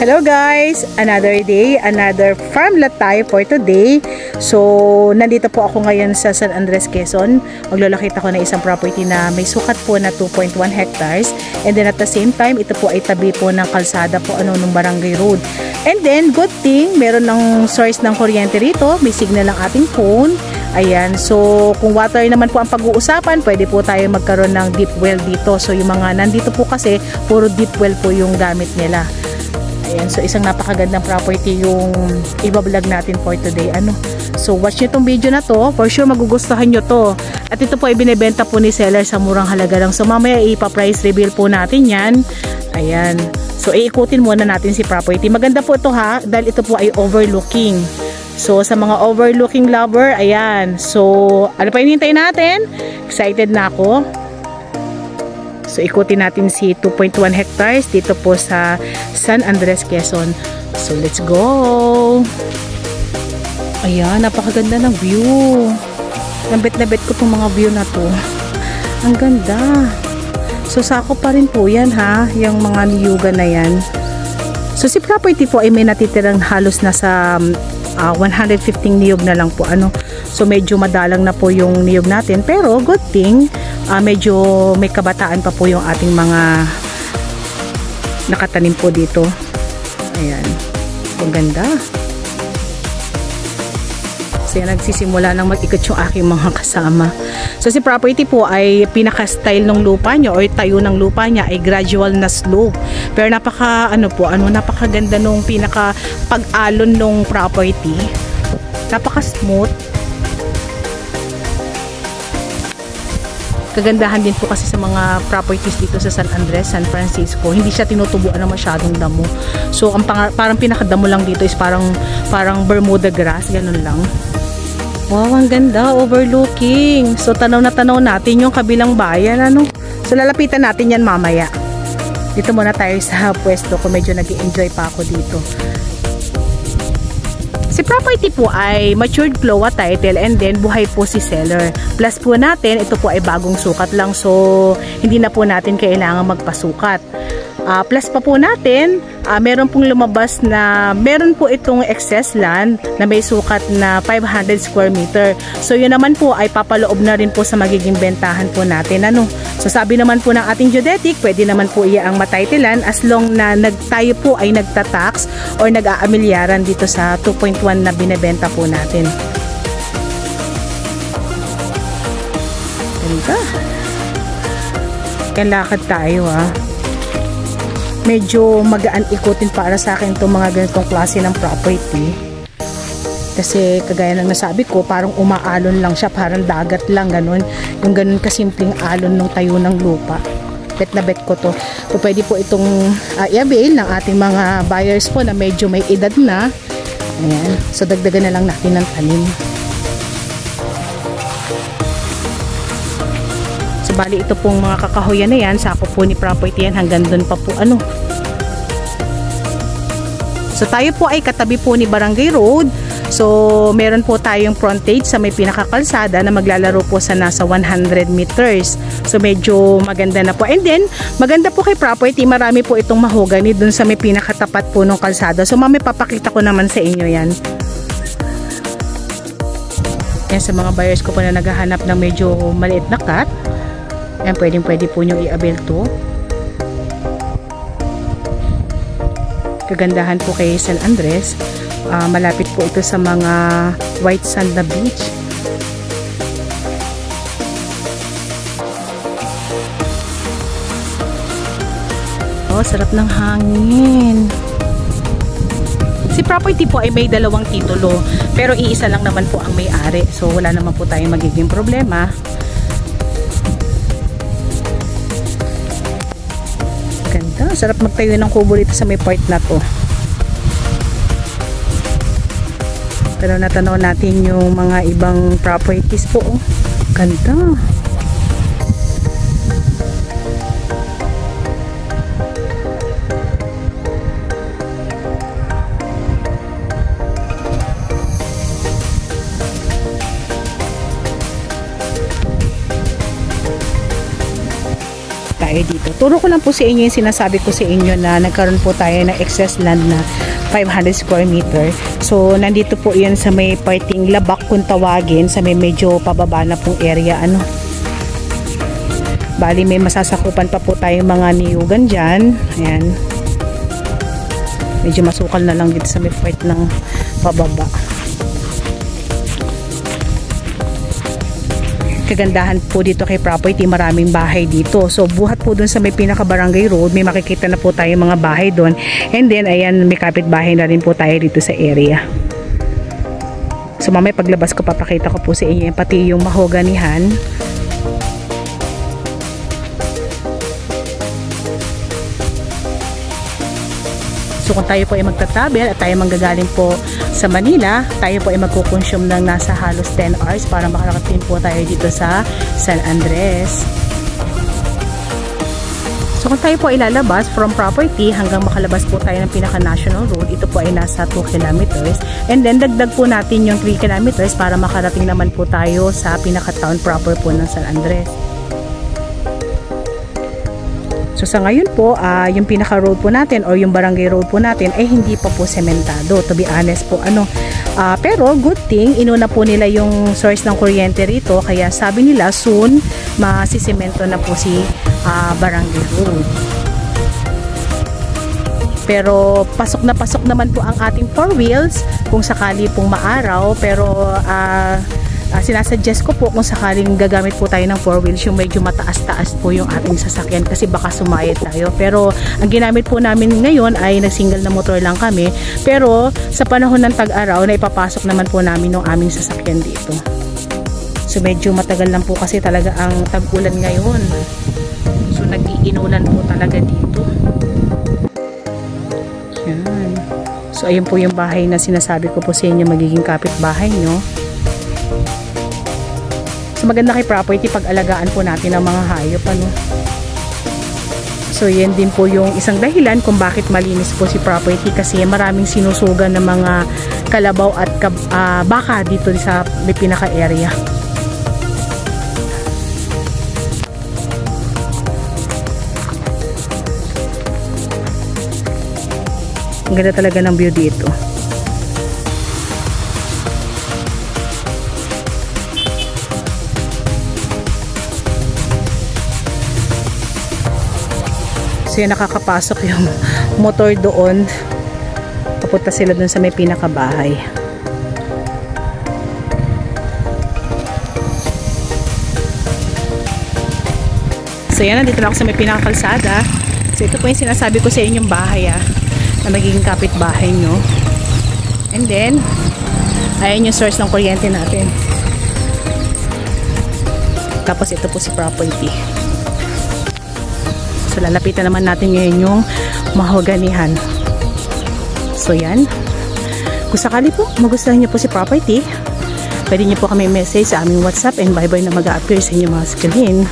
Hello guys! Another day, another farm lot tayo for today. So, nandito po ako ngayon sa San Andres, Quezon. Maglalakit ako ng isang property na may sukat po na 2.1 hectares. And then at the same time, ito po ay tabi po ng kalsada po ng barangay road. And then, good thing, meron ng source ng kuryente rito. May signal ang ating phone. Ayan, so kung water naman po ang pag-uusapan, pwede po tayo magkaroon ng deep well dito. So, yung mga nandito po kasi, puro deep well po yung gamit nila. Ayan, so isang napakagandang property yung ibablog natin for today. So watch nyo itong video na to, for sure magugustuhan nyo to. At ito po ay binibenta po ni seller sa murang halaga lang. So mamaya ipa-price reveal po natin yan. Ayan, so iikutin muna natin si property. Maganda po ito ha, dahil ito po ay overlooking. So sa mga overlooking lover, ayan. So ano pa hinihintay natin? Excited na ako. So, ikutin natin si 2.1 hectares dito po sa San Andres, Quezon. So, let's go! Ayan, napakaganda ng view. Nabit na bet ko itong mga view na to. Ang ganda. So, sako pa rin po yan ha, yung mga niyugan na yan. So, si property po ay may natitirang halos nasa 115 niyog na lang po. So, medyo madalang na po yung niyog natin. Pero, good thing, medyo may kabataan pa po yung ating mga nakatanim po dito. Ayan. Ang ganda. So, yan, nagsisimula nang mag-ikot yung aking mga kasama. So, si property po ay pinaka-style ng lupa niya or tayo ng lupa niya ay gradual na slope. Pero napakaganda nung pinaka-pag-alon nung property. Napaka-smooth. Kagandahan din po kasi sa mga properties dito sa San Andres, San Francisco, hindi siya tinutubuan ng masyadong damo. So ang parang pinakadamo lang dito is parang Bermuda grass, ganun lang. Wow, ang ganda, overlooking. So tanaw na tanaw natin yung kabilang bayan, So lalapitan natin yan mamaya. Dito muna tayo sa pwesto ko, medyo nag-enjoy pa ako dito. Si property po ay matured PLOA title and then buhay po si seller. Plus po natin, ito po ay bagong sukat lang, so hindi na po natin kailangan magpasukat. Plus pa po natin, meron pong lumabas na meron po itong excess land na may sukat na 500 square meter. So yun naman po ay papaloob na rin po sa magiging bentahan po natin. So sabi naman po ng ating geodetic, pwede naman po iya ang matitlean as long na tayo po ay nagtatax or nag-aamilyaran dito sa 2.1 na binebenta po natin. Ganda. Kalakad tayo Medyo magaan ikutin para sa akin itong mga ganitong klase ng property. Kasi kagaya ng nasabi ko, parang umaalon lang siya, parang dagat lang, ganun. Yung ganun kasimpleng alon ng tayo ng lupa. Bet na bet ko to. So, pwede po itong i-avail ng ating mga buyers po na medyo may edad na. Ayan. So, dagdagan na lang natin ng tanim. So, bali ito pong mga kakahoyan na yan, sako po ni property yan, hanggang doon pa po So, tayo po ay katabi po ni Barangay Road. So, meron po tayong frontage sa may pinakakalsada na maglalaro po sa nasa 100 meters. So, medyo maganda na po. And then, maganda po kay property, marami po itong mahogany dun sa may pinakatapat po ng kalsada. So, papakita ko naman sa inyo yan. Yan sa mga buyers ko po na naghahanap ng medyo maliit na cut. Yan, pwede po nyo i-avail to. Kagandahan po kay San Andres, malapit po ito sa mga white sand na beach. Sarap ng hangin. Si property po ay may dalawang titulo, pero iisa lang naman po ang may-ari. So wala naman po tayong magiging problema. Ganda, sarap magtayo ng kubo dito sa may part na to. Pero natanaw natin yung mga ibang properties po. Ganda. tayo dito. Turo ko lang po sa inyo yung sinasabi ko sa inyo na nagkaroon po tayo ng excess land na 500 square meter. So, nandito po yan sa may parting Labak kung tawagin, sa may medyo pababa na pong area. Bali, may masasakupan pa po tayong mga niyugan dyan. Ayan. Medyo masukal na lang dito sa may part ng pababa. Kagandahan po dito kay property, maraming bahay dito. So, buhat po dun sa may pinaka-barangay road, may makikita na po tayo mga bahay dun. And then, ayan, may kapitbahay na rin po tayo dito sa area. So, mamaya paglabas ko, papakita ko po sa inyo pati yung mahoganihan. So kung tayo po ay magta-travel at tayo manggagaling po sa Manila, tayo po ay magkukonsume ng nasa halos 10 hours para makarating po tayo dito sa San Andres. So kung tayo po ay lalabas from property hanggang makalabas po tayo ng pinaka-national road, ito po ay nasa 2 kilometers. And then dagdag po natin yung 3 kilometers para makarating naman po tayo sa pinaka-town proper po ng San Andres. So sa ngayon po, yung pinaka road po natin or yung barangay road po natin ay hindi pa po sementado, to be honest po. Pero good thing, inuna po nila yung source ng kuryente rito, kaya sabi nila soon masisemento na po si barangay road. Pero pasok naman po ang ating 4 wheels kung sakali pong maaraw, pero sinasuggest ko po kung sakaling gagamit po tayo ng 4 wheels, yung medyo mataas-taas po yung ating sasakyan kasi baka sumayad tayo. Pero ang ginamit po namin ngayon ay nag-single na motor lang kami. Pero sa panahon ng tag-araw na ipapasok naman po namin yung aming sasakyan dito. So medyo matagal lang po kasi talaga ang tag-ulan ngayon. So nag-iinulan po talaga dito. Yan. So ayun po yung bahay na sinasabi ko po sa inyo magiging kapitbahay nyo. So maganda kay property pag alagaan po natin ang mga hayop, So yan din po yung isang dahilan kung bakit malinis po si property, kasi maraming sinusugan ng mga kalabaw at baka dito sa may pinaka area. Ang ganda talaga ng view dito. So yan, nakakapasok yung motor doon. Papunta sila doon sa may pinakabahay. So yan, nandito na ako sa may pinakakalsada. So ito po yung sinasabi ko sa inyong bahay na magiging kapitbahay nyo. And then, ayan yung source ng kuryente natin. Tapos ito po si property. So lalapitan naman natin ngayon yung mahoganihan. So yan. Kung sakali po magustuhan nyo po si property, pwede nyo po kami message sa aming WhatsApp and Viber na mag-a-appear sa inyong mga screen.